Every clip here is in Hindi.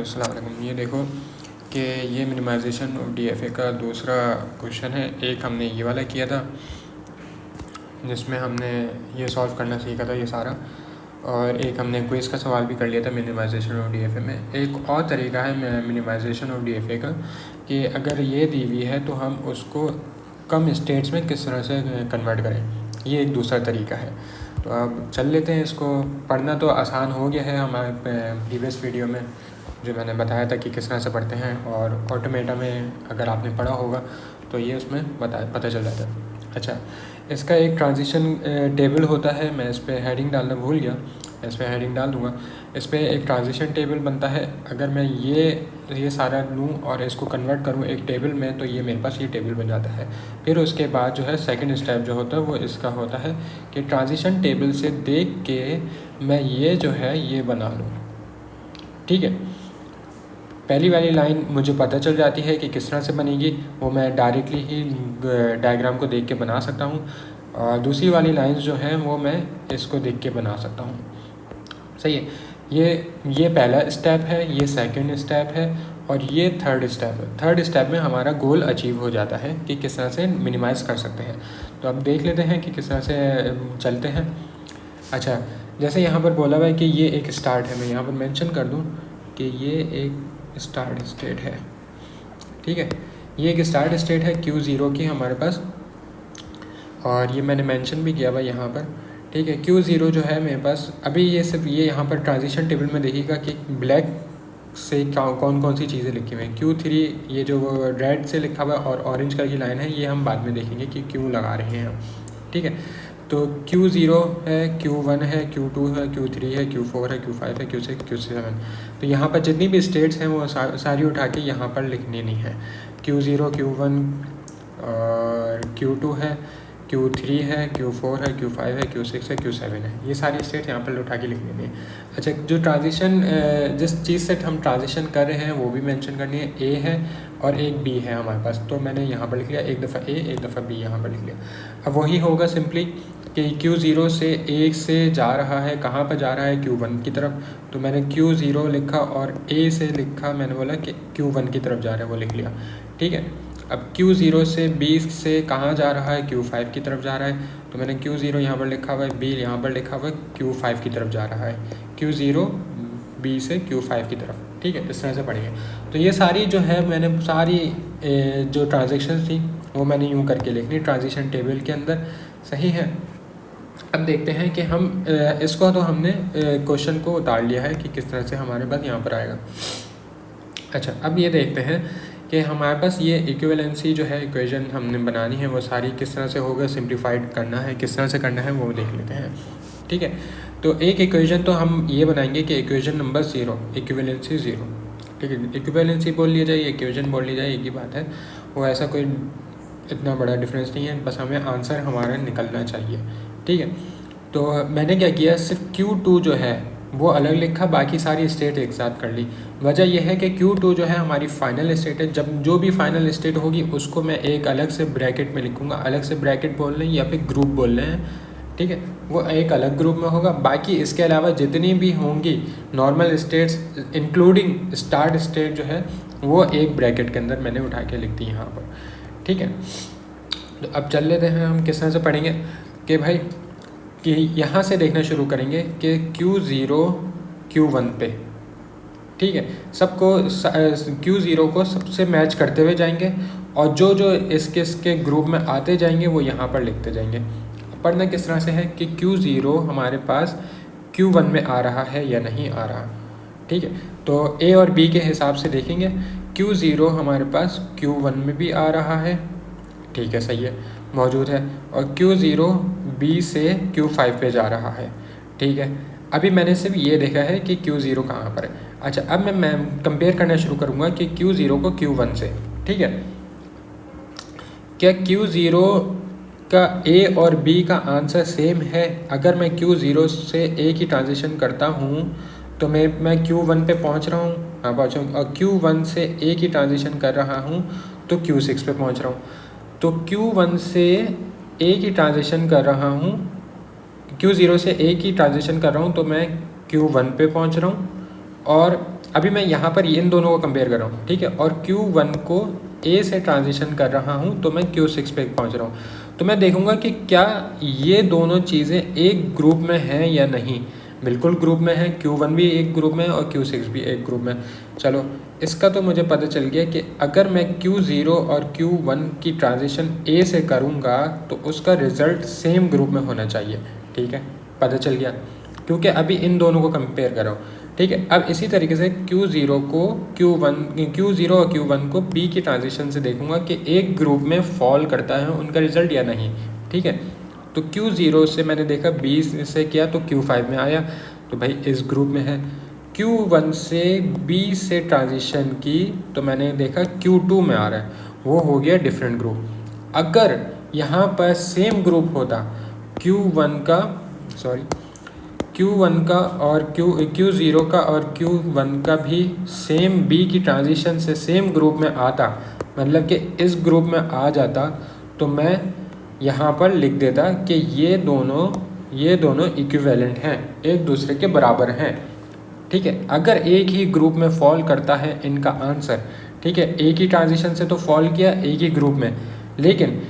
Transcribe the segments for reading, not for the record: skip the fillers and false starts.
अस्सलाम वालेकुम। ये देखो कि ये मिनिमाइजेशन ऑफ डीएफए का दूसरा क्वेश्चन है। एक हमने ये वाला किया था जिसमें हमने ये सॉल्व करना सीखा था ये सारा, और एक हमने क्विज़ का सवाल भी कर लिया था मिनिमाइजेशन ऑफ डीएफए में। एक और तरीका है मिनिमाइजेशन ऑफ डीएफए का कि अगर ये दी हुई है तो हम उसको कम स्टेट्स में किस तरह से कन्वर्ट करें, ये एक दूसरा तरीका है। तो अब चल लेते हैं इसको। पढ़ना तो आसान हो गया है हमारे प्रीवियस वीडियो में जो मैंने बताया था कि किस तरह से पढ़ते हैं, और ऑटोमेटा में अगर आपने पढ़ा होगा तो ये उसमें पता चल जाता है। अच्छा, इसका एक ट्रांजिशन टेबल होता है। मैं इस पर हेडिंग डालना भूल गया, इस पर हेडिंग डाल दूँगा। इस पर एक ट्रांजिशन टेबल बनता है। अगर मैं ये सारा लूँ और इसको कन्वर्ट करूँ एक टेबल में तो ये मेरे पास ये टेबल बन जाता है। फिर उसके बाद जो है सेकंड स्टेप जो होता है वो इसका होता है कि ट्रांजिशन टेबल से देख के मैं ये जो है ये बना लूँ। ठीक है, पहली वाली लाइन मुझे पता चल जाती है कि किस तरह से बनेगी, वो मैं डायरेक्टली ही डायग्राम को देख के बना सकता हूँ। और दूसरी वाली लाइंस जो हैं वो मैं इसको देख के बना सकता हूँ। सही है, ये पहला स्टेप है, ये सेकंड स्टेप है और ये थर्ड स्टेप है। थर्ड स्टेप में हमारा गोल अचीव हो जाता है कि किस तरह से मिनिमाइज़ कर सकते हैं। तो अब देख लेते हैं कि किस तरह से चलते हैं। अच्छा, जैसे यहाँ पर बोला हुआ है कि ये एक स्टार्ट है, मैं यहाँ पर मेंशन कर दूँ कि ये एक स्टार्ट स्टेट है। ठीक है, ये एक स्टार्ट स्टेट है Q0 की हमारे पास, और ये मैंने मेंशन भी किया हुआ यहाँ पर। ठीक है, Q0 जो है मेरे पास अभी ये सिर्फ ये यहाँ पर ट्रांजिशन टेबल में देखिएगा कि ब्लैक से कौन कौन सी चीज़ें लिखी हुई हैं। Q3 ये जो रेड से लिखा हुआ है और ऑरेंज कलर की लाइन है ये हम बाद में देखेंगे कि क्यों लगा रहे हैं हम। ठीक है, तो Q0 है, Q1 है, Q2 है, Q3 है, Q4 है, Q5 है, Q6, Q7। तो यहाँ पर जितनी भी स्टेट्स हैं वो सारी उठा के यहाँ पर लिखनी नहीं है। Q0, Q1 और Q2 है, Q3 है, Q4 है, Q5 है, Q6 है, Q7 है, ये सारी स्टेट यहाँ पर उठा के लिख लेनी है। अच्छा, जो ट्रांजिशन जिस चीज़ से हम ट्रांजिशन कर रहे हैं वो भी मेंशन करनी है। A है और एक B है हमारे पास, तो मैंने यहाँ पर लिख लिया, एक दफ़ा A एक दफ़ा B यहाँ पर लिख लिया। अब वही होगा सिंपली कि Q0 से A से जा रहा है, कहाँ पर जा रहा है, Q1 की तरफ। तो मैंने Q0 लिखा और A से लिखा, मैंने बोला कि Q1 की तरफ जा रहा है, वो लिख लिया। ठीक है, अब Q0 से B से कहाँ जा रहा है, Q5 की तरफ जा रहा है, तो मैंने Q0 यहाँ पर लिखा हुआ है, B यहाँ पर लिखा हुआ है, Q5 की तरफ जा रहा है। Q0 B से Q5 की तरफ। ठीक है, इस तरह से पढ़ेंगे। तो ये सारी जो है मैंने सारी जो ट्रांजेक्शन थी वो मैंने यूँ करके लिखनी ट्रांजिशन टेबल के अंदर। सही है, अब देखते हैं कि हम इसको तो हमने क्वेश्चन को उतार लिया है कि किस तरह से हमारे पास यहाँ पर आएगा। अच्छा, अब ये देखते हैं कि हमारे पास ये इक्विवेलेंसी जो है इक्वेशन हमने बनानी है वो सारी किस तरह से होगा, सिंप्लीफाइड करना है, किस तरह से करना है वो देख लेते हैं। ठीक है, तो एक इक्वेशन तो हम ये बनाएंगे कि इक्वेशन नंबर 0, इक्विवेलेंसी 0। ठीक है, इक्विवेलेंसी बोल लिया जाए, इक्वेशन बोल ली जाए, एक ही बात है, वो ऐसा कोई इतना बड़ा डिफरेंस नहीं है, बस हमें आंसर हमारा निकलना चाहिए। ठीक है, तो मैंने क्या किया, सिर्फ Q2 जो है वो अलग लिखा, बाकी सारी स्टेट एक साथ कर ली। वजह यह है कि Q2 जो है हमारी फाइनल स्टेट है, जब जो भी फाइनल स्टेट होगी उसको मैं एक अलग से ब्रैकेट में लिखूँगा। अलग से ब्रैकेट बोल रहे हैं या फिर ग्रुप बोल रहे हैं, ठीक है, वो एक अलग ग्रुप में होगा। बाकी इसके अलावा जितनी भी होंगी normal states including start state जो है वो एक ब्रैकेट के अंदर मैंने उठा के लिख दी यहाँ पर। ठीक है, तो अब चल लेते हैं हम किस तरह से पढ़ेंगे कि भाई कि यहाँ से देखना शुरू करेंगे कि Q0 Q1 पे। ठीक है, सबको Q0 को सबसे मैच करते हुए जाएंगे और जो जो इसके ग्रुप में आते जाएंगे वो यहाँ पर लिखते जाएंगे। पढ़ना किस तरह से है कि Q0 हमारे पास Q1 में आ रहा है या नहीं आ रहा। ठीक है, तो A और B के हिसाब से देखेंगे। Q0 हमारे पास Q1 में भी आ रहा है, ठीक है, सही है, मौजूद है, और Q0 B से Q5 पे जा रहा है। ठीक है, अभी मैंने सिर्फ ये देखा है कि Q0 कहाँ पर है। अच्छा, अब मैं कंपेयर करना शुरू करूँगा कि Q0 को Q1 से। ठीक है, क्या Q0 का A और B का आंसर सेम है? अगर मैं Q0 से A की ट्रांजिशन करता हूँ तो मैं Q1 पे पहुँच रहा हूँ, हाँ पहुँचा हूँ, और Q1 से A की ट्रांजिशन कर रहा हूँ तो Q6 पे पहुँच रहा हूँ। तो Q1 से A की ट्रांजिशन कर रहा हूँ, Q0 से A की ट्रांजिशन कर रहा हूँ तो मैं Q1 पे पहुँच रहा हूँ, और अभी मैं यहाँ पर इन दोनों को कंपेयर कर रहा हूँ, ठीक है, और Q1 को A से ट्रांजिशन कर रहा हूँ तो मैं Q6 पे पहुँच रहा हूँ। तो मैं देखूँगा कि क्या ये दोनों चीज़ें एक ग्रुप में हैं या नहीं। बिल्कुल ग्रुप में है, Q1 भी एक ग्रुप में और Q6 भी एक ग्रुप में। चलो, इसका तो मुझे पता चल गया कि अगर मैं Q0 और Q1 की ट्रांजिशन A से करूँगा तो उसका रिज़ल्ट सेम ग्रुप में होना चाहिए, ठीक है, पता चल गया, क्योंकि अभी इन दोनों को कंपेयर करो, ठीक है। अब इसी तरीके से Q0 और Q1 को B की ट्रांजिशन से देखूंगा कि एक ग्रुप में फॉल करता है उनका रिजल्ट या नहीं, ठीक है। तो Q0 से मैंने देखा B से किया तो Q5 में आया, तो भाई इस ग्रुप में है। Q1 से B से ट्रांजिशन की तो मैंने देखा Q2 में आ रहा है, वो हो गया डिफरेंट ग्रुप। अगर यहाँ पर सेम ग्रुप होता Q1 का और Q0 का और Q1 का भी सेम B की ट्रांजिशन से सेम ग्रुप में आता, मतलब कि इस ग्रुप में आ जाता, तो मैं यहाँ पर लिख देता कि ये दोनों इक्विवेलेंट हैं, एक दूसरे के बराबर हैं, ठीक है। अगर एक ही ग्रुप में फॉल करता है इनका आंसर, ठीक है, एक ही ट्रांजिशन से तो फॉल किया एक ही ग्रुप में, लेकिन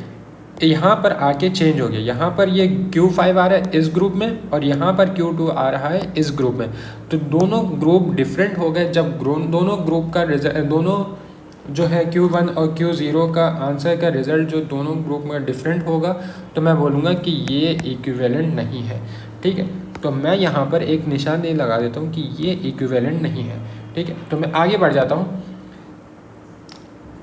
यहाँ पर आके चेंज हो गया, यहाँ पर ये Q5 आ रहा है इस ग्रुप में और यहाँ पर Q2 आ रहा है इस ग्रुप में, तो दोनों ग्रुप डिफरेंट हो गए। जब दोनों ग्रुप का दोनों जो है Q1 और Q0 का आंसर का रिज़ल्ट जो दोनों ग्रुप में डिफरेंट होगा तो मैं बोलूँगा कि ये इक्विवेलेंट नहीं है, ठीक है। तो मैं यहाँ पर एक निशान लगा देता हूँ कि ये इक्विवेलेंट नहीं है, ठीक है। तो मैं आगे बढ़ जाता हूँ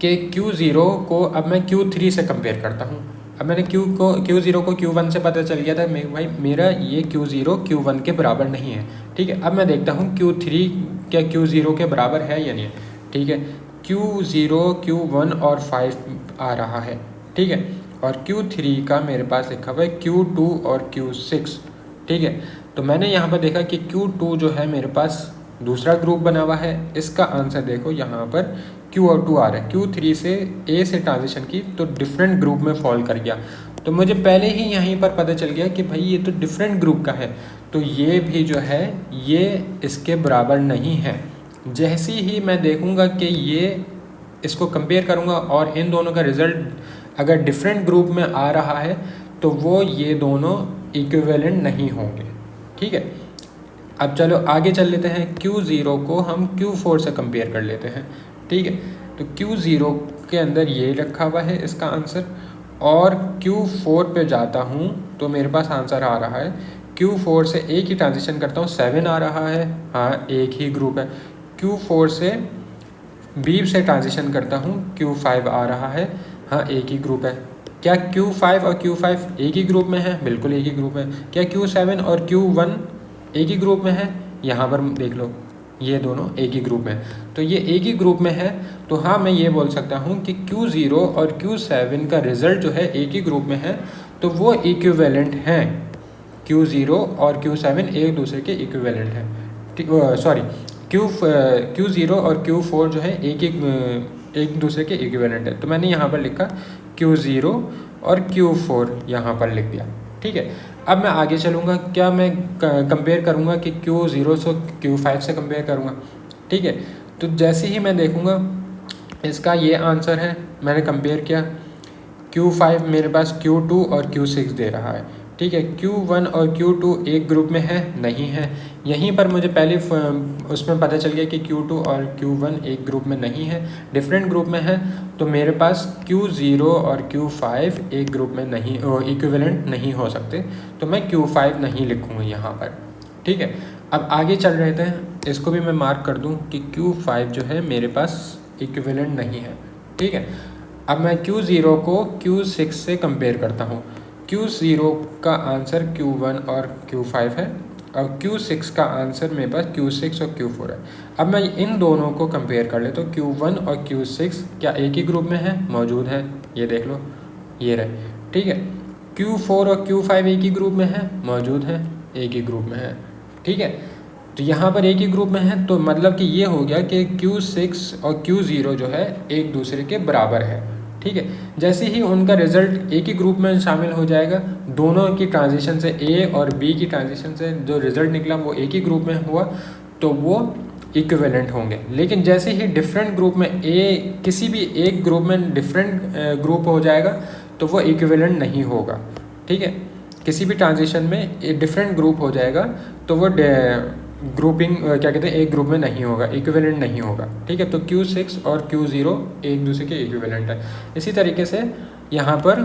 कि Q0 को अब मैं Q3 से कंपेयर करता हूँ। अब मैंने Q0 को Q1 से पता चल गया था भाई मेरा ये Q0 Q1 के बराबर नहीं है, ठीक है। अब मैं देखता हूँ Q3 क्या Q0 के बराबर है या नहीं है, ठीक है। Q0 Q1 और 5 आ रहा है, ठीक है, और Q3 का मेरे पास लिखा हुआ है Q2 और Q6, ठीक है। तो मैंने यहाँ पर देखा कि Q2 जो है मेरे पास दूसरा ग्रुप बना हुआ है, इसका आंसर देखो यहाँ पर Q और 2 आ रहा है। Q3 से A से ट्रांजिशन की तो डिफरेंट ग्रुप में फॉल कर गया, तो मुझे पहले ही यहीं पर पता चल गया कि भाई ये तो डिफरेंट ग्रुप का है, तो ये भी जो है ये इसके बराबर नहीं है। जैसे ही मैं देखूँगा कि ये इसको कंपेयर करूँगा और इन दोनों का रिज़ल्ट अगर डिफरेंट ग्रुप में आ रहा है तो वो ये दोनों इक्विवेलेंट नहीं होंगे, ठीक है। अब चलो आगे चल लेते हैं, Q0 को हम Q4 से कंपेयर कर लेते हैं, ठीक है। तो Q0 के अंदर ये रखा हुआ है इसका आंसर, और Q4 पे जाता हूँ तो मेरे पास आंसर आ रहा है Q4 से एक ही ट्रांजिशन करता हूँ 7 आ रहा है, हाँ एक ही ग्रुप है। Q4 से B से ट्रांजिशन करता हूँ Q5 आ रहा है, हाँ एक ही ग्रुप है। क्या Q5 और Q5 एक ही ग्रुप में है? बिल्कुल एक ही ग्रुप में। क्या Q7 और Q1 एक ही ग्रुप में है? यहाँ पर देख लो ये दोनों एक ही ग्रुप में है, तो ये एक ही ग्रुप में है, तो हाँ मैं ये बोल सकता हूँ कि Q0 और Q7 का रिज़ल्ट जो है एक ही ग्रुप में है, तो वो इक्विवेलेंट हैं। Q0 और Q7 एक दूसरे के इक्विवेलेंट हैं, सॉरी Q0 और Q4 जो है एक दूसरे के इक्विवेलेंट है। तो मैंने यहाँ पर लिखा Q0 और Q4 यहाँ पर लिख दिया, ठीक है। अब मैं आगे चलूँगा, क्या मैं कंपेयर करूँगा कि Q0 से Q5 से कंपेयर करूँगा, ठीक है। तो जैसे ही मैं देखूँगा इसका ये आंसर है, मैंने कंपेयर किया, Q5 मेरे पास Q2 और Q6 दे रहा है, ठीक है। Q1 और Q2 एक ग्रुप में है, नहीं है। यहीं पर मुझे पहले उसमें पता चल गया कि Q2 और Q1 एक ग्रुप में नहीं है, डिफरेंट ग्रुप में है, तो मेरे पास Q0 और Q5 एक ग्रुप में नहीं, इक्विवेलेंट नहीं हो सकते, तो मैं Q5 नहीं लिखूँगा यहाँ पर, ठीक है। अब आगे चल रहे थे, इसको भी मैं मार्क कर दूँ कि Q5 जो है मेरे पास इक्विवेलेंट नहीं है, ठीक है। अब मैं Q0 को Q6 से कंपेयर करता हूँ। Q0 का आंसर Q1 और Q5 है और Q6 का आंसर मेरे पास Q6 और Q4 है। अब मैं इन दोनों को कंपेयर कर लेता हूँ, Q1 और Q6 क्या एक ही ग्रुप में है? मौजूद है, ये देख लो, ये रहे, ठीक है। Q4 और Q5 एक ही ग्रुप में है? मौजूद है, एक ही ग्रुप में है, ठीक है। तो यहाँ पर एक ही ग्रुप में है, तो मतलब कि ये हो गया कि Q6 और Q0 जो है एक दूसरे के बराबर है, ठीक है। जैसे ही उनका रिज़ल्ट एक ही ग्रुप में शामिल हो जाएगा, दोनों की ट्रांजिशन से A और B की ट्रांजिशन से जो रिज़ल्ट निकला वो एक ही ग्रुप में हुआ, तो वो इक्विवेलेंट होंगे। लेकिन जैसे ही डिफरेंट ग्रुप में किसी भी एक ग्रुप में डिफरेंट ग्रुप हो जाएगा तो वो इक्विवेलेंट नहीं होगा। ठीक है, किसी भी ट्रांजिशन में डिफरेंट ग्रुप हो जाएगा तो वो ग्रुपिंग क्या कहते हैं एक ग्रुप में नहीं होगा, इक्विवेलेंट नहीं होगा। ठीक है, तो Q6 और Q0 एक दूसरे के इक्विवेलेंट है। इसी तरीके से यहाँ पर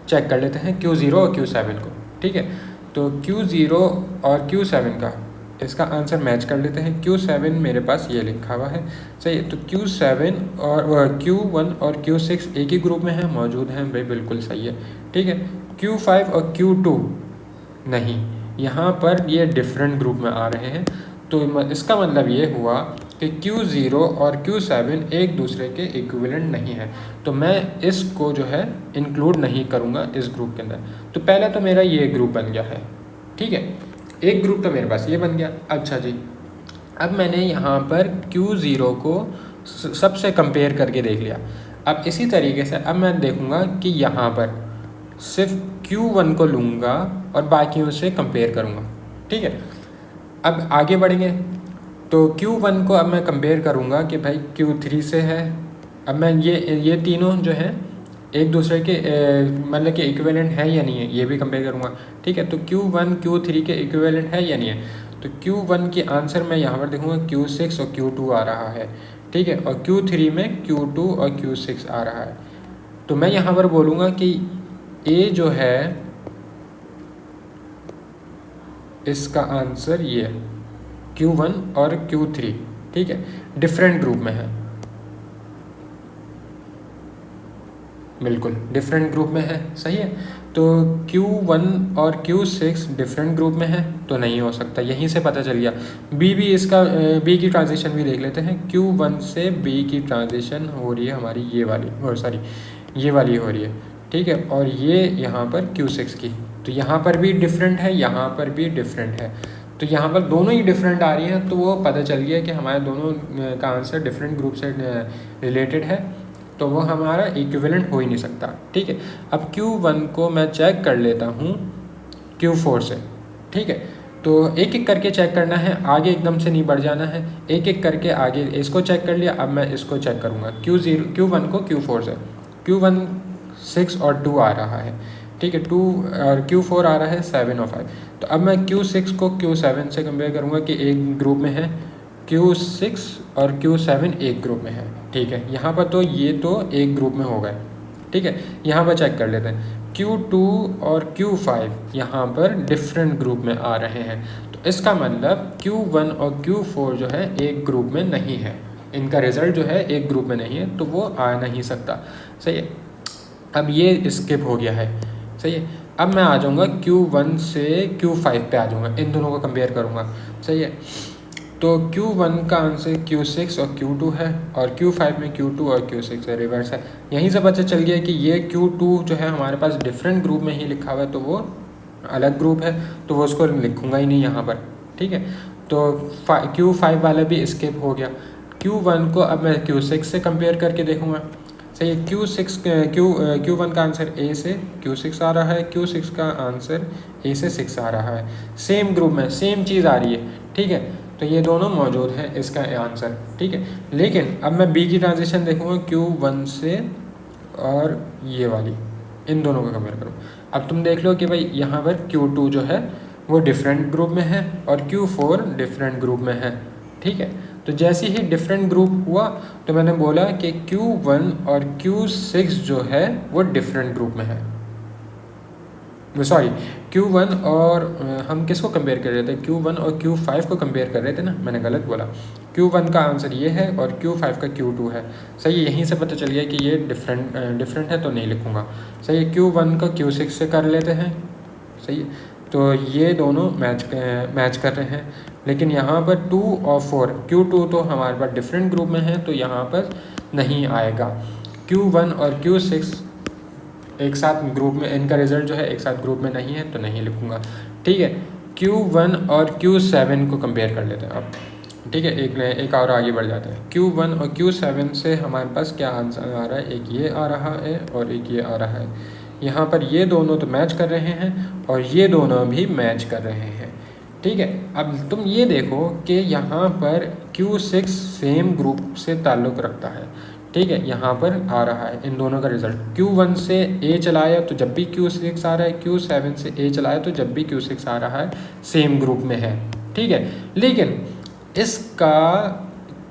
चेक कर लेते हैं Q0 और Q7 को। ठीक है, तो Q0 और Q7 का इसका आंसर मैच कर लेते हैं। Q7 मेरे पास ये लिखा हुआ है, सही है। तो Q7 और Q1 और Q6 एक ही ग्रुप में है, मौजूद हैं भाई, बिल्कुल सही है। ठीक है, Q5 और Q2 नहीं, यहाँ पर ये डिफरेंट ग्रुप में आ रहे हैं। तो इसका मतलब ये हुआ कि Q0 और Q7 एक दूसरे के इक्विवेलेंट नहीं है, तो मैं इसको जो है इंक्लूड नहीं करूँगा इस ग्रुप के अंदर। तो पहला तो मेरा ये ग्रुप बन गया है। ठीक है, एक ग्रुप तो मेरे पास ये बन गया। अच्छा जी, अब मैंने यहाँ पर Q0 को सबसे कंपेयर करके देख लिया। अब इसी तरीके से अब मैं देखूँगा कि यहाँ पर सिर्फ Q1 को लूँगा और बाकियों से कंपेयर करूँगा। ठीक है, अब आगे बढ़ेंगे तो Q1 को अब मैं कंपेयर करूँगा कि भाई Q3 से है। अब मैं ये तीनों जो हैं एक दूसरे के मतलब कि इक्विवेलेंट है या नहीं है ये भी कंपेयर करूँगा। ठीक है, तो Q1 Q3 के इक्विवेलेंट है या नहीं है, तो Q1 की आंसर मैं यहाँ पर देखूँगा Q6 और Q2 आ रहा है। ठीक है, और Q3 में Q2 और Q6 आ रहा है। तो मैं यहाँ पर बोलूँगा कि A जो है इसका आंसर ये है, Q1 और Q3। ठीक है, डिफरेंट ग्रुप में है, बिल्कुल डिफरेंट ग्रुप में है, सही है। तो Q1 और Q6 डिफरेंट ग्रुप में है तो नहीं हो सकता, यहीं से पता चल गया। B भी इसका B की ट्रांजिशन भी देख लेते हैं। Q1 से B की ट्रांजिशन हो रही है हमारी ये वाली, सॉरी ये वाली हो रही है। ठीक है, और ये यहाँ पर Q6 की, तो यहाँ पर भी डिफरेंट है, यहाँ पर भी डिफरेंट है। तो यहाँ पर दोनों ही डिफरेंट आ रही हैं, तो वो पता चल गया कि हमारे दोनों का आंसर डिफरेंट ग्रुप से रिलेटेड है, तो वो हमारा इक्विवेलेंट हो ही नहीं सकता। ठीक है, अब Q1 को मैं चेक कर लेता हूँ Q4 से। ठीक है, तो एक एक करके चेक करना है, आगे एकदम से नहीं बढ़ जाना है, एक एक करके आगे इसको चेक कर लिया। अब मैं इसको चेक करूँगा Q1 को Q4 से। Q1 6 और 2 आ रहा है। ठीक है, 2 और Q4 आ रहा है 7 और 5। तो अब मैं Q6 को Q7 से कंपेयर करूँगा कि एक ग्रुप में है, Q6 और Q7 एक ग्रुप में है। ठीक है, यहाँ पर तो ये तो एक ग्रुप में हो गए। ठीक है, यहाँ पर चेक कर लेते हैं Q2 और Q5 यहाँ पर डिफरेंट ग्रुप में आ रहे हैं, तो इसका मतलब Q1 और Q4 जो है एक ग्रुप में नहीं है, इनका रिजल्ट जो है एक ग्रुप में नहीं है, तो वो आ नहीं सकता। सही है, अब ये स्किप हो गया है। सही है, अब मैं आ जाऊँगा Q1 से Q5 पे आ जाऊँगा, इन दोनों को कंपेयर करूँगा। सही है, तो Q1 का आंसर Q6 और Q2 है, और Q5 में Q2 और Q6 है, रिवर्स है। यहीं से पता चल गया कि ये Q2 जो है हमारे पास डिफरेंट ग्रुप में ही लिखा हुआ है, तो वो अलग ग्रुप है, तो वो उसको लिखूँगा ही नहीं यहाँ पर। ठीक है, तो Q5 वाला भी स्किप हो गया। Q1 को अब मैं Q6 से कंपेयर करके देखूँगा। सही है, Q1 का आंसर A से Q6 आ रहा है, Q6 का आंसर A से 6 आ रहा है, सेम ग्रुप में सेम चीज़ आ रही है। ठीक है, तो ये दोनों मौजूद हैं इसका आंसर। ठीक है, लेकिन अब मैं B की ट्रांजिशन देखूँगा Q1 से, और ये वाली इन दोनों को कंपेयर करूँ। अब तुम देख लो कि भाई यहाँ पर Q2 जो है वो डिफरेंट ग्रुप में है और Q4 डिफरेंट ग्रुप में है। ठीक है, तो जैसे ही डिफरेंट ग्रुप हुआ तो मैंने बोला कि Q1 और Q6 जो है वो डिफरेंट ग्रुप में है। सॉरी, Q1 और हम किसको कंपेयर कर रहे थे, Q1 और Q5 को कंपेयर कर रहे थे ना, मैंने गलत बोला। Q1 का आंसर ये है और Q5 का Q2 है। सही है, यहीं से पता चल गया कि ये डिफरेंट है, तो नहीं लिखूँगा। सही है, Q1 का Q6 से कर लेते हैं। सही है, तो ये दोनों मैच कर रहे हैं, लेकिन यहाँ पर 2 और 4 Q2 तो हमारे पास डिफरेंट ग्रुप में है, तो यहाँ पर नहीं आएगा। Q1 और Q6 एक साथ ग्रुप में, इनका रिजल्ट जो है एक साथ ग्रुप में नहीं है, तो नहीं लिखूँगा। ठीक है, Q1 और Q7 को कंपेयर कर लेते हैं अब। ठीक है, एक और आगे बढ़ जाते हैं। Q1 और Q7 से हमारे पास क्या आंसर आ रहा है, एक ये आ रहा है और एक ये आ रहा है। यहाँ पर ये दोनों तो मैच कर रहे हैं और ये दोनों भी मैच कर रहे हैं। ठीक है। अब तुम ये देखो कि यहाँ पर Q6 सेम ग्रुप से ताल्लुक़ रखता है, ठीक है। यहाँ पर आ रहा है इन दोनों का रिज़ल्ट, Q1 से A चलाया तो जब भी Q6 आ रहा है, Q7 से A चलाया तो जब भी Q6 आ रहा है, सेम ग्रुप में है, ठीक है। लेकिन इसका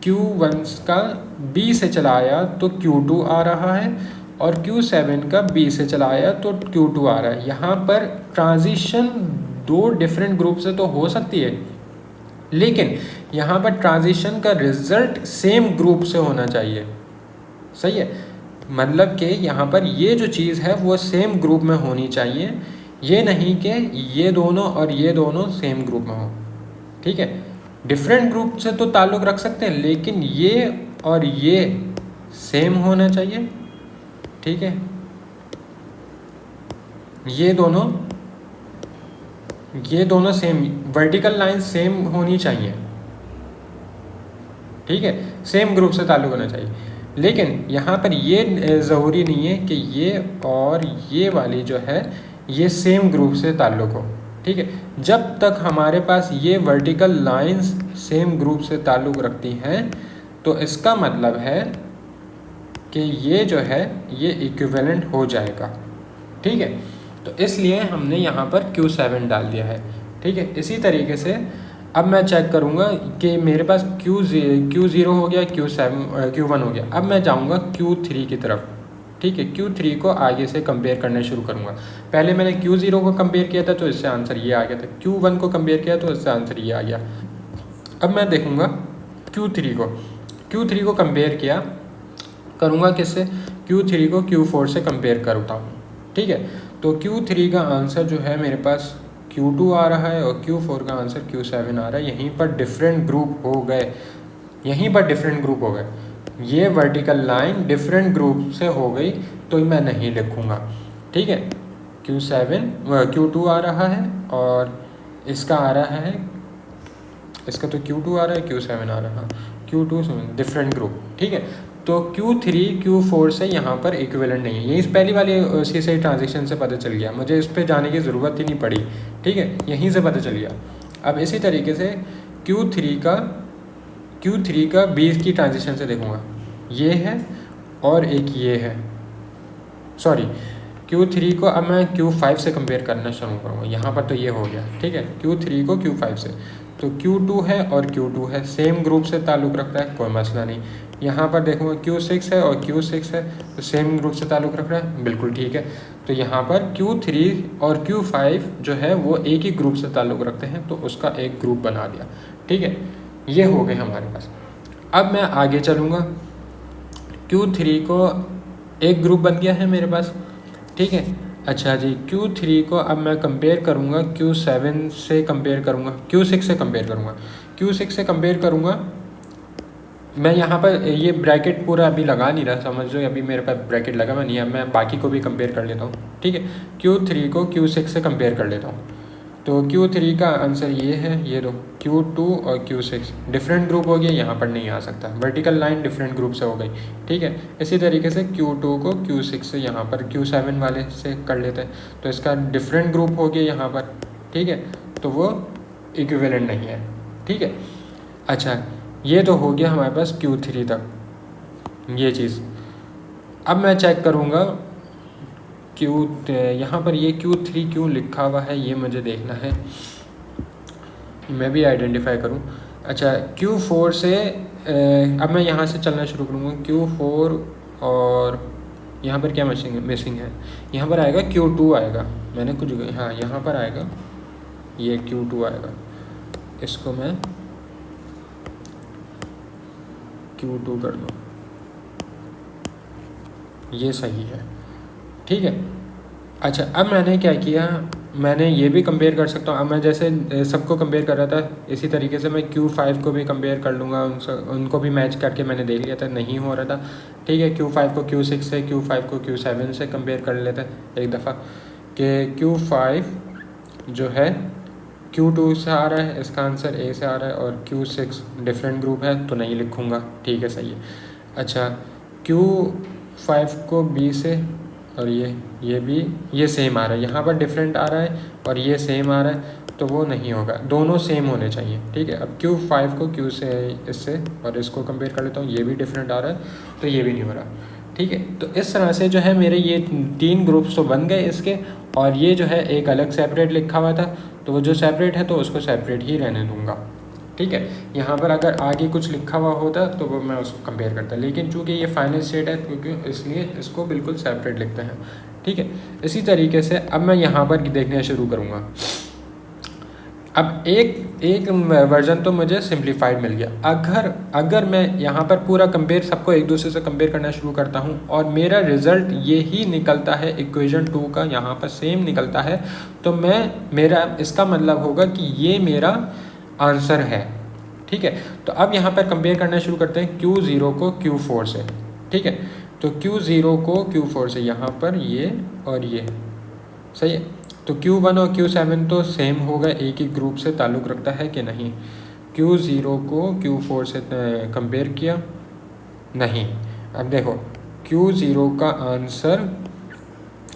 Q1 का B से चलाया तो Q2 आ रहा है, और Q7 का B से चलाया तो Q2 आ रहा है। यहाँ पर ट्रांजिशन दो डिफरेंट ग्रुप से तो हो सकती है, लेकिन यहाँ पर ट्रांजिशन का रिजल्ट सेम ग्रुप से होना चाहिए, सही है। मतलब कि यहाँ पर ये जो चीज़ है वो सेम ग्रुप में होनी चाहिए, ये नहीं कि ये दोनों और ये दोनों सेम ग्रुप में हो, ठीक है। डिफरेंट ग्रुप से तो ताल्लुक़ रख सकते हैं, लेकिन ये और ये सेम होना चाहिए, ठीक है। ये दोनों सेम, वर्टिकल लाइन सेम होनी चाहिए, ठीक है, सेम ग्रुप से ताल्लुक़ होना चाहिए। लेकिन यहाँ पर ये ज़रूरी नहीं है कि ये और ये वाली जो है ये सेम ग्रुप से ताल्लुक़ हो, ठीक है। जब तक हमारे पास ये वर्टिकल लाइंस सेम ग्रुप से ताल्लुक़ रखती हैं तो इसका मतलब है कि ये जो है ये इक्विवेलेंट हो जाएगा, ठीक है। तो इसलिए हमने यहाँ पर Q7 डाल दिया है, ठीक है। इसी तरीके से अब मैं चेक करूँगा कि मेरे पास Q0 हो गया, Q1 हो गया। अब मैं जाऊँगा Q3 की तरफ, ठीक है। Q3 को आगे से कंपेयर करना शुरू करूँगा। पहले मैंने Q0 को कंपेयर किया था तो इससे आंसर ये आ गया था, Q1 को कंपेयर किया तो इससे आंसर ये आ गया। अब मैं देखूँगा Q3 को कंपेयर करूँगा किससे, Q3 को Q4 से कंपेयर करता हूँ, ठीक है। तो Q3 का आंसर जो है मेरे पास Q2 आ रहा है और Q4 का आंसर Q7 आ रहा है। यहीं पर डिफरेंट ग्रुप हो गए, ये वर्टिकल लाइन डिफरेंट ग्रुप से हो गई तो मैं नहीं लिखूँगा, ठीक है। Q2 आ रहा है और इसका आ रहा है, इसका तो Q2 आ रहा है, Q7 आ रहा है, Q2 डिफरेंट ग्रुप, ठीक है। तो Q3 Q4 से यहाँ पर इक्विवेलेंट नहीं है, यही पहली वाली उसकी सही ट्रांजेक्शन से पता चल गया, मुझे इस पे जाने की ज़रूरत ही नहीं पड़ी, ठीक है, यहीं से पता चल गया। अब इसी तरीके से Q3 का B की ट्रांजेक्शन से देखूँगा, ये है और एक ये है, सॉरी Q3 को अब मैं Q5 से कंपेयर करना शुरू करूँगा। यहाँ पर तो ये हो गया, ठीक है, Q3 को Q5 से, तो Q2 है और Q2 है, सेम ग्रुप से ताल्लुक़ रखता है, कोई मसला नहीं। यहाँ पर देखूँगा Q6 है और Q6 है तो सेम ग्रुप से ताल्लुक़ रख रहा है, बिल्कुल ठीक है। तो यहाँ पर Q3 और Q5 जो है वो एक ही ग्रुप से ताल्लुक़ रखते हैं, तो उसका एक ग्रुप बना दिया, ठीक है। ये हो गए हमारे पास। अब मैं आगे चलूँगा, Q3 को एक ग्रुप बन गया है मेरे पास, ठीक है। अच्छा जी, Q3 को अब मैं कंपेयर करूँगा Q7 से कंपेयर करूँगा, Q6 से कंपेयर करूँगा, Q6 से कंपेयर करूँगा। मैं यहाँ पर ये ब्रैकेट पूरा अभी लगा नहीं रहा, समझ लो अभी मेरे पास ब्रैकेट लगा हुआ नहीं है। मैं बाकी को भी कंपेयर कर लेता हूँ, ठीक है। Q3 को Q6 से कंपेयर कर लेता हूँ, तो Q3 का आंसर ये है, ये दो Q2 और Q6 डिफरेंट ग्रुप हो गया, यहाँ पर नहीं आ सकता, वर्टिकल लाइन डिफरेंट ग्रुप से हो गई, ठीक है। इसी तरीके से Q2 को Q6 से यहाँ पर Q7 वाले से कर लेते हैं, तो इसका डिफरेंट ग्रुप हो गया यहाँ पर, ठीक है, तो वो इक्विवेलेंट नहीं है, ठीक है। अच्छा, ये तो हो गया हमारे पास Q3 तक ये चीज़। अब मैं चेक करूँगा यहाँ पर ये Q3 क्यों लिखा हुआ है, ये मुझे देखना है, मैं भी आइडेंटिफाई करूँ। अच्छा, Q4 से अब मैं यहाँ से चलना शुरू करूँगा, Q4 और यहाँ पर क्या मिसिंग है, यहाँ पर आएगा Q2 आएगा, मैंने कुछ, हाँ यहाँ पर आएगा, ये Q2 आएगा, इसको मैं Q2 कर दूँ, ये सही है, ठीक है। अच्छा, अब मैंने क्या किया, मैंने ये भी कंपेयर कर सकता हूँ। अब मैं जैसे सबको कंपेयर कर रहा था, इसी तरीके से मैं Q5 को भी कंपेयर कर लूँगा, उनको भी मैच करके मैंने देख लिया था, नहीं हो रहा था, ठीक है। Q5 को Q6 से, Q5 को Q7 से कंपेयर कर लेते हैं एक दफ़ा, कि Q5 जो है Q2 से आ रहा है, इसका आंसर A से आ रहा है, और Q6 डिफरेंट ग्रुप है तो नहीं लिखूँगा, ठीक है, सही है। अच्छा, Q5 को B से और ये भी ये सेम आ रहा है, यहाँ पर डिफरेंट आ रहा है और ये सेम आ रहा है, तो वो नहीं होगा, दोनों सेम होने चाहिए। ठीक है, अब Q5 को Q से इससे और इसको कंपेयर कर लेता हूँ, ये भी डिफरेंट आ रहा है तो ये भी नहीं हो रहा। ठीक है, तो इस तरह से जो है मेरे ये 3 ग्रुप्स तो बन गए इसके, और ये जो है एक अलग सेपरेट लिखा हुआ था, तो वो जो सेपरेट है तो उसको सेपरेट ही रहने दूंगा। ठीक है, यहाँ पर अगर आगे कुछ लिखा हुआ होता तो वो मैं उसको कंपेयर करता, लेकिन चूंकि ये फाइनल स्टेट है क्योंकि इसलिए इसको बिल्कुल सेपरेट लिखते हैं। ठीक है, इसी तरीके से अब मैं यहाँ पर देखना शुरू करूँगा। अब एक वर्जन तो मुझे सिंप्लीफाइड मिल गया। अगर मैं यहाँ पर पूरा कंपेयर सबको एक दूसरे से कंपेयर करना शुरू करता हूँ और मेरा रिज़ल्ट ये ही निकलता है, इक्वेशन 2 का यहाँ पर सेम निकलता है, तो मेरा इसका मतलब होगा कि ये मेरा आंसर है। ठीक है, तो अब यहाँ पर कंपेयर करना शुरू करते हैं Q0 को Q4 से। ठीक है, तो Q0 को Q4 से, यहाँ पर ये और ये सही है, तो Q1 और Q7 तो सेम होगा, एक ही ग्रुप से ताल्लुक़ रखता है कि नहीं। Q0 को Q4 से कंपेयर किया, नहीं। अब देखो Q0 का आंसर,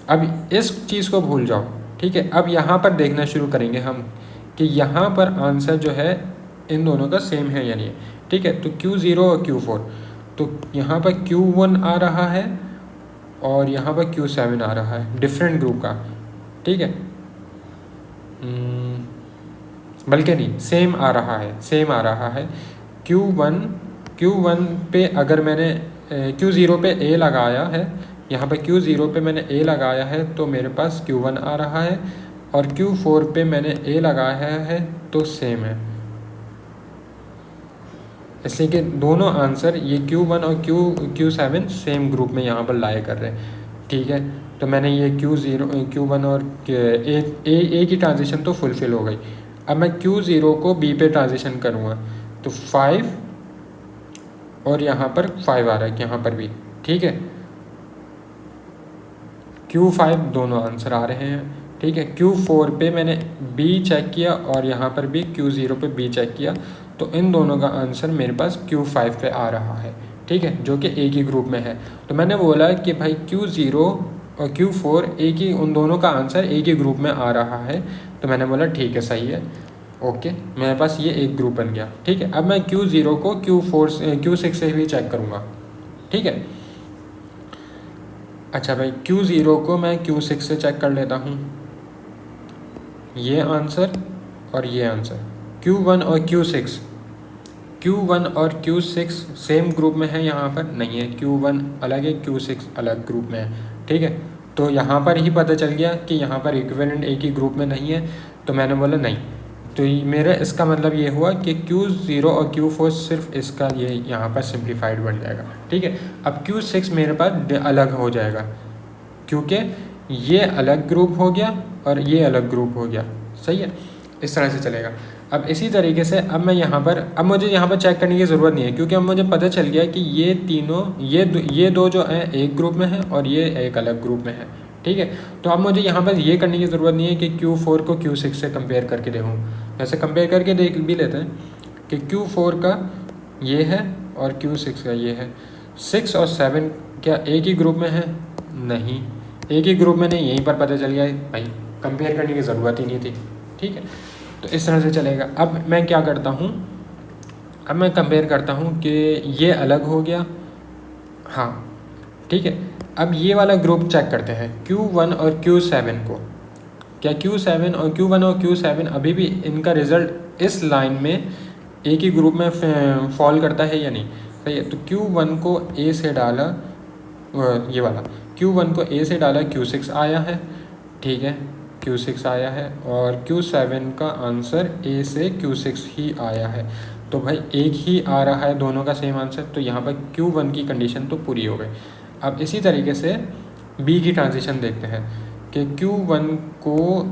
अब इस चीज़ को भूल जाओ। ठीक है, अब यहाँ पर देखना शुरू करेंगे हम कि यहाँ पर आंसर जो है इन दोनों का सेम है या नहीं। ठीक है, तो Q0 और Q4, तो यहाँ पर Q1 आ रहा है और यहाँ पर Q7 आ रहा है डिफरेंट ग्रुप का। ठीक है, बल्कि नहीं, सेम आ रहा है। Q1 पे अगर मैंने Q0 पे A लगाया है, यहाँ पे Q0 पे मैंने A लगाया है तो मेरे पास Q1 आ रहा है, और Q4 पे मैंने A लगाया है तो सेम है। इसलिए कि दोनों आंसर ये Q1 और Q7 सेम ग्रुप में यहाँ पर लाए कर रहे हैं। ठीक है, तो मैंने ये Q1 और A की ट्रांजिशन तो फुलफ़िल हो गई। अब मैं Q0 को B पे ट्रांजिशन करूँगा तो 5 और यहाँ पर 5 आ रहा है यहाँ पर भी। ठीक है, Q5 दोनों आंसर आ रहे हैं। ठीक है, Q4 पे मैंने B चेक किया और यहाँ पर भी Q0 पे B चेक किया, तो इन दोनों का आंसर मेरे पास Q5 पे आ रहा है। ठीक है, जो कि एक ही ग्रुप में है। तो मैंने बोला कि भाई Q0 और Q4 एक ही, उन दोनों का आंसर एक ही ग्रुप में आ रहा है, तो मैंने बोला ठीक है, सही है, ओके, मेरे पास ये एक ग्रुप बन गया। ठीक है, अब मैं Q0 को Q6 से भी चेक करूँगा। ठीक है, अच्छा भाई, Q0 को मैं Q6 से चेक कर लेता हूँ, ये आंसर और ये आंसर, Q1 और Q6 सेम ग्रुप में है, यहाँ पर नहीं है, Q1 अलग है, Q6 अलग ग्रुप में है। ठीक है, तो यहाँ पर ही पता चल गया कि यहाँ पर इक्विवेलेंट एक ही ग्रुप में नहीं है, तो मैंने बोला नहीं, तो मेरा इसका मतलब ये हुआ कि Q0 और Q4 सिर्फ इसका ये यहाँ पर सिंप्लीफाइड बन जाएगा। ठीक है, अब Q6 मेरे पास अलग हो जाएगा क्योंकि ये अलग ग्रुप हो गया और ये अलग ग्रुप हो गया। सही है, इस तरह से चलेगा। अब इसी तरीके से अब मैं यहाँ पर, अब मुझे यहाँ पर चेक करने की ज़रूरत नहीं है क्योंकि अब मुझे पता चल गया कि ये तीनों, ये दो जो हैं एक ग्रुप में हैं और ये एक अलग ग्रुप में है। ठीक है, तो अब मुझे यहाँ पर ये करने की ज़रूरत नहीं है कि Q4 को Q6 से कंपेयर करके देखूँ। वैसे कंपेयर करके देख भी लेते हैं कि Q4 का ये है और Q6 का ये है। 6 और 7 क्या एक ही ग्रुप में है? नहीं, एक ही ग्रुप में नहीं, यहीं पर पता चल गया भाई, कंपेयर करने की ज़रूरत ही नहीं थी। ठीक है, तो इस तरह से चलेगा। अब मैं क्या करता हूँ, अब मैं कंपेयर करता हूँ कि ये अलग हो गया, हाँ ठीक है। अब ये वाला ग्रुप चेक करते हैं Q1 और Q7 को, क्या Q1 और Q7 अभी भी इनका रिज़ल्ट इस लाइन में एक ही ग्रुप में फॉल करता है या नहीं। सही है, तो Q1 को A से डाला, ये वाला Q1 को A से डाला, Q6 आया है। ठीक है, Q6 आया है और Q7 का आंसर A से Q6 ही आया है। तो भाई एक ही आ रहा है दोनों का सेम आंसर, तो यहाँ पर Q1 की कंडीशन तो पूरी हो गई। अब इसी तरीके से B की ट्रांजिशन देखते हैं कि Q1 को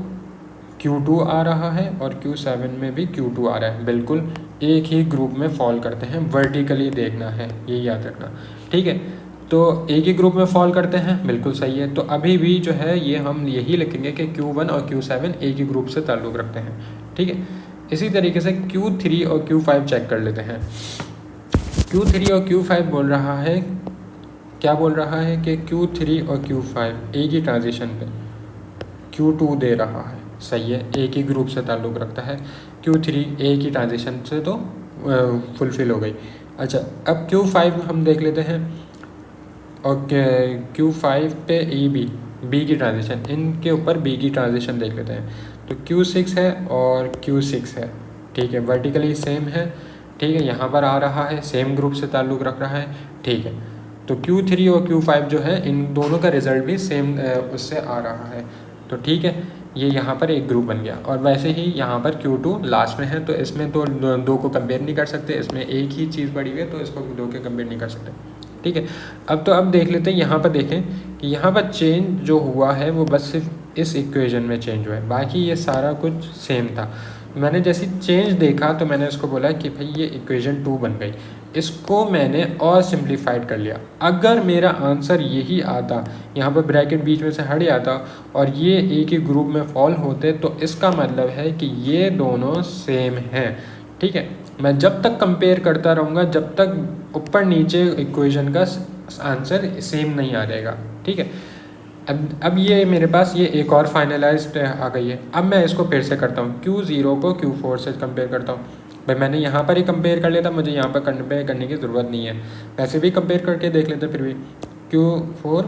Q2 आ रहा है और Q7 में भी Q2 आ रहा है, बिल्कुल एक ही ग्रुप में फॉल करते हैं, वर्टिकली देखना है, ये याद रखना। ठीक है, तो एक ही ग्रुप में फॉल करते हैं, बिल्कुल सही है। तो अभी भी जो है ये हम यही लिखेंगे कि Q1 और Q7 एक ही ग्रुप से ताल्लुक़ रखते हैं। ठीक है, इसी तरीके से Q3 और Q5 चेक कर लेते हैं। Q3 और Q5 बोल रहा है क्या बोल रहा है कि Q3 और Q5 एक ही ट्रांजिशन पे Q2 दे रहा है, सही है, एक ही ग्रुप से ताल्लुक़ रखता है। Q3 एक ही ट्रांजिशन से तो फुलफ़िल हो गई। अच्छा, अब Q5 हम देख लेते हैं, और Q5 पे बी की ट्रांजिशन, इनके ऊपर बी की ट्रांजिशन देख लेते हैं। तो Q6 है और Q6 है, ठीक है, वर्टिकली सेम है, ठीक है, यहाँ पर आ रहा है, सेम ग्रुप से ताल्लुक़ रख रहा है, ठीक है। तो Q3 और Q5 जो है, इन दोनों का रिज़ल्ट भी सेम उससे आ रहा है, तो ठीक है, ये यहाँ पर एक ग्रुप बन गया। और वैसे ही यहाँ पर Q2 लास्ट में है, तो इसमें तो दो को कंपेयर नहीं कर सकते, इसमें एक ही चीज़ पड़ी हुई है, तो इसको दो के कंपेयर नहीं कर सकते, ठीक है। अब देख लेते हैं, यहाँ पर देखें कि यहाँ पर चेंज जो हुआ है वो बस सिर्फ इस इक्वेशन में चेंज हुआ है, बाकी ये सारा कुछ सेम था। मैंने जैसे चेंज देखा तो मैंने इसको बोला कि भाई ये इक्वेशन 2 बन गई, इसको मैंने और सिंप्लीफाइड कर लिया। अगर मेरा आंसर यही आता, यहाँ पर ब्रैकेट बीच में से हट जाता और ये एक ही ग्रुप में फॉल होते, तो इसका मतलब है कि ये दोनों सेम हैं, ठीक है। मैं जब तक कंपेयर करता रहूँगा, जब तक ऊपर नीचे इक्वेशन का आंसर सेम नहीं आ जाएगा, ठीक है। अब ये मेरे पास ये एक और फाइनलाइज्ड आ गई है। अब मैं इसको फिर से करता हूँ, Q0 को Q4 से कंपेयर करता हूँ। भाई मैंने यहाँ पर ही कंपेयर कर लिया था, मुझे यहाँ पर कंपेयर करने की ज़रूरत नहीं है, वैसे भी कंपेयर करके देख लेते फिर भी। Q4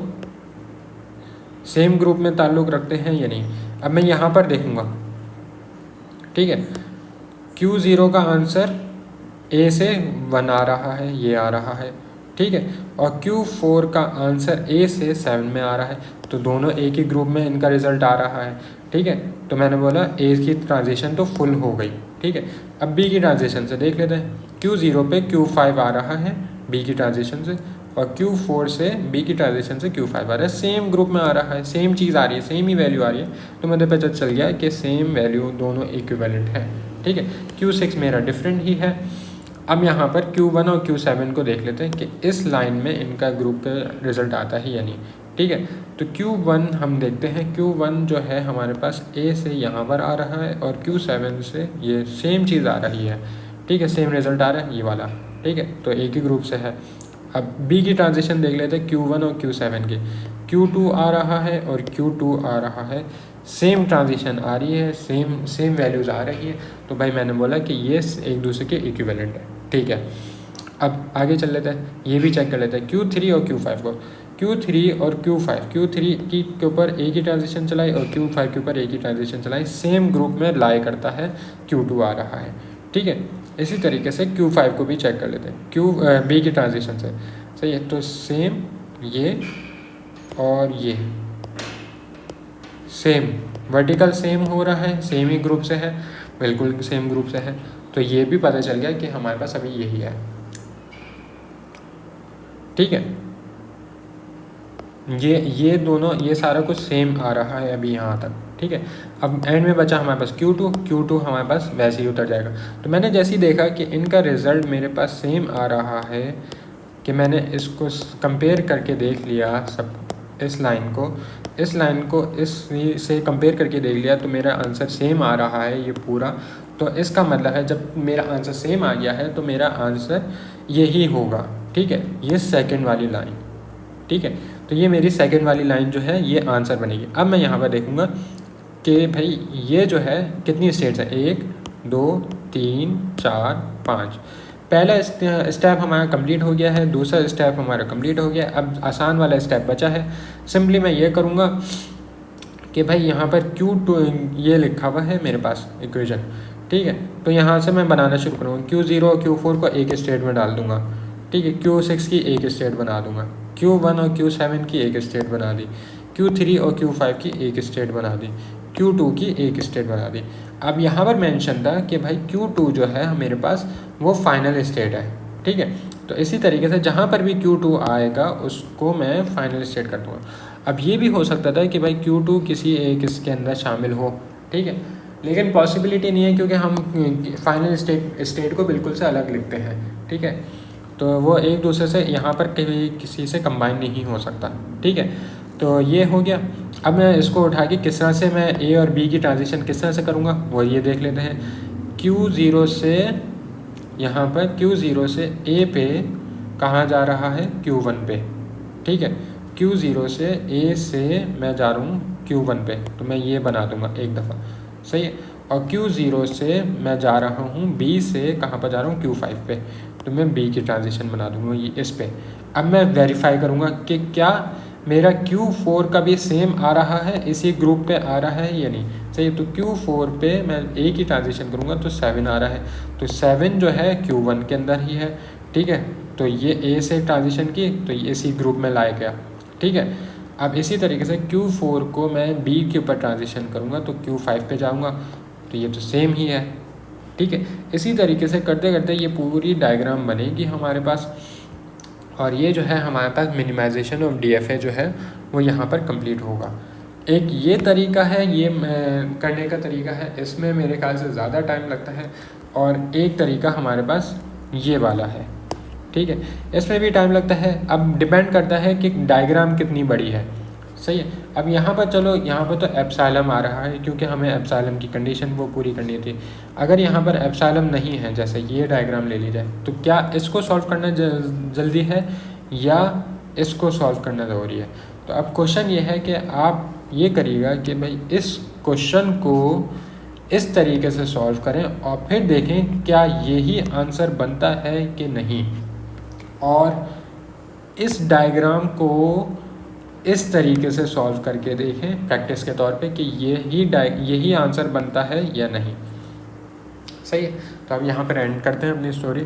सेम ग्रुप में ताल्लुक़ रखते हैं या नहीं। अब मैं यहाँ पर देखूँगा, ठीक है, Q0 का आंसर A से 1 आ रहा है, ये आ रहा है, ठीक है, और Q4 का आंसर A से 7 में आ रहा है, तो दोनों एक ही ग्रुप में इनका रिज़ल्ट आ रहा है, ठीक है। तो मैंने बोला A की ट्रांजिशन तो फुल हो गई, ठीक है। अब B की ट्रांजिशन से देख लेते हैं, Q0 पे Q5 आ रहा है B की ट्रांजिशन से, और Q4 से B की ट्रांजिशन से Q5 आ रहा है, सेम ग्रुप में आ रहा है, सेम चीज़ आ रही है, सेम ही वैल्यू आ रही है, तो मुझे पता चल गया कि सेम वैल्यू दोनों इक्विवेलेंट है, ठीक है। Q6 मेरा डिफरेंट ही है। अब यहाँ पर Q1 और Q7 को देख लेते हैं कि इस लाइन में इनका ग्रुप का रिज़ल्ट आता है या नहीं, ठीक है। तो Q1 हम देखते हैं, Q1 जो है हमारे पास A से यहाँ पर आ रहा है, और Q7 से ये सेम चीज़ आ रही है, ठीक है, सेम रिज़ल्ट आ रहा है ये वाला, ठीक है, तो एक ही ग्रुप से है। अब B की ट्रांजिशन देख लेते हैं, Q1 और Q7 की। Q2 आ रहा है और Q2 आ रहा है, सेम ट्रांजिशन आ रही है, सेम वैल्यूज़ आ रही है, तो भाई मैंने बोला कि ये एक दूसरे के इक्विवेलेंट है, ठीक है। अब आगे चल लेते हैं, ये भी चेक कर लेते हैं Q3 और Q5 को। Q3 और Q5, Q3 के ऊपर एक ही ट्रांजिशन चलाई और Q5 के ऊपर एक ही ट्रांजिशन चलाई, सेम ग्रुप में लाई करता है, Q2 आ रहा है, ठीक है। इसी तरीके से Q5 को भी चेक कर लेते हैं, B की ट्रांजिशन से, सही है, तो सेम ये और ये सेम वर्टिकल सेम हो रहा है, सेम ही ग्रुप से है, बिल्कुल सेम ग्रुप से है, तो ये भी पता चल गया कि हमारे पास अभी यही है, ठीक है। ये दोनों, ये सारा कुछ सेम आ रहा है अभी यहाँ तक, ठीक है। अब एंड में बचा हमारे पास Q2 हमारे पास वैसे ही उतर जाएगा। तो मैंने जैसे ही देखा कि इनका रिज़ल्ट मेरे पास सेम आ रहा है, कि मैंने इसको कंपेयर करके देख लिया, सब इस लाइन को इस से कंपेयर करके देख लिया, तो मेरा आंसर सेम आ रहा है ये पूरा। तो इसका मतलब है जब मेरा आंसर सेम आ गया है तो मेरा आंसर यही होगा, ठीक है, ये सेकंड वाली लाइन, ठीक है। तो ये मेरी सेकंड वाली लाइन जो है ये आंसर बनेगी। अब मैं यहाँ पर देखूँगा कि भाई ये जो है कितनी स्टेट्स है, 1 2 3 4 5। पहला स्टेप हमारा कंप्लीट हो गया है, दूसरा स्टेप हमारा कंप्लीट हो गया। अब आसान वाला स्टेप बचा है। सिंपली मैं ये करूँगा कि भाई यहाँ पर Q2 ये लिखा हुआ है मेरे पास इक्वेशन, ठीक है, तो यहाँ से मैं बनाना शुरू करूँगा। Q0 और Q4 को एक स्टेट में डाल दूँगा, ठीक है, Q6 की एक स्टेट बना दूँगा, Q1 और Q7 की एक स्टेट बना दी, Q3 और Q5 की एक स्टेट बना दी, Q2 की एक स्टेट बना दी। अब यहाँ पर मेंशन था कि भाई Q2 जो है मेरे पास वो फाइनल स्टेट है, ठीक है। तो इसी तरीके से जहाँ पर भी Q2 आएगा उसको मैं फाइनल स्टेट कर दूँगा। अब ये भी हो सकता था कि भाई Q2 किसी एक इसके अंदर शामिल हो, ठीक है, लेकिन पॉसिबिलिटी नहीं है क्योंकि हम फाइनल स्टेट को बिल्कुल से अलग लिखते हैं, ठीक है, तो वो एक दूसरे से यहाँ पर किसी से कंबाइन नहीं हो सकता, ठीक है। तो ये हो गया। अब मैं इसको उठा के किस तरह से मैं A और B की ट्रांजिशन किस तरह से करूँगा वो ये देख लेते हैं। Q0 से यहाँ पर Q0 से A पे कहाँ जा रहा है, Q1 पे, ठीक है। Q0 से A से मैं जा रहा हूँ Q1 पे, तो मैं ये बना दूँगा एक दफ़ा, सही है। और Q0 से मैं जा रहा हूँ B से कहाँ पर जा रहा हूँ Q5 पे, तो मैं B की ट्रांजिशन बना दूँगा ये इस पे। अब मैं वेरीफाई करूँगा कि क्या मेरा Q4 का भी सेम आ रहा है, इसी ग्रुप पे आ रहा है या नहीं, सही है। तो Q4 पे मैं A की ट्रांजिशन करूँगा तो 7 आ रहा है, तो 7 जो है Q1 के अंदर ही है, ठीक है। तो ये A से ट्रांजिशन की तो ये इसी ग्रुप में लाया गया, ठीक है। अब इसी तरीके से Q4 को मैं B के ऊपर ट्रांजिशन करूँगा तो Q5 पे जाऊँगा, तो ये तो सेम ही है, ठीक है। इसी तरीके से करते करते ये पूरी डायग्राम बनेगी हमारे पास, और ये जो है हमारे पास मिनिमाइजेशन ऑफ DFA जो है वो यहाँ पर कंप्लीट होगा। एक ये तरीका है, ये करने का तरीका है, इसमें मेरे ख्याल से ज़्यादा टाइम लगता है, और एक तरीका हमारे पास ये वाला है, ठीक है, इसमें भी टाइम लगता है। अब डिपेंड करता है कि डायग्राम कितनी बड़ी है, सही है। अब यहाँ पर चलो, यहाँ पर तो एप्सिलॉन आ रहा है क्योंकि हमें एप्सिलॉन की कंडीशन वो पूरी करनी थी। अगर यहाँ पर एप्सिलॉन नहीं है, जैसे ये डायग्राम ले ली जाए, तो क्या इसको सॉल्व करना जल्दी है या इसको सॉल्व करना ज़रूरी है? तो अब क्वेश्चन ये है कि आप ये करिएगा कि भाई इस क्वेश्चन को इस तरीके से सॉल्व करें और फिर देखें क्या यही आंसर बनता है कि नहीं, और इस डायग्राम को इस तरीके से सॉल्व करके देखें प्रैक्टिस के तौर पे कि यही आंसर बनता है या नहीं, सही है। तो अब यहाँ पर एंड करते हैं अपनी स्टोरी।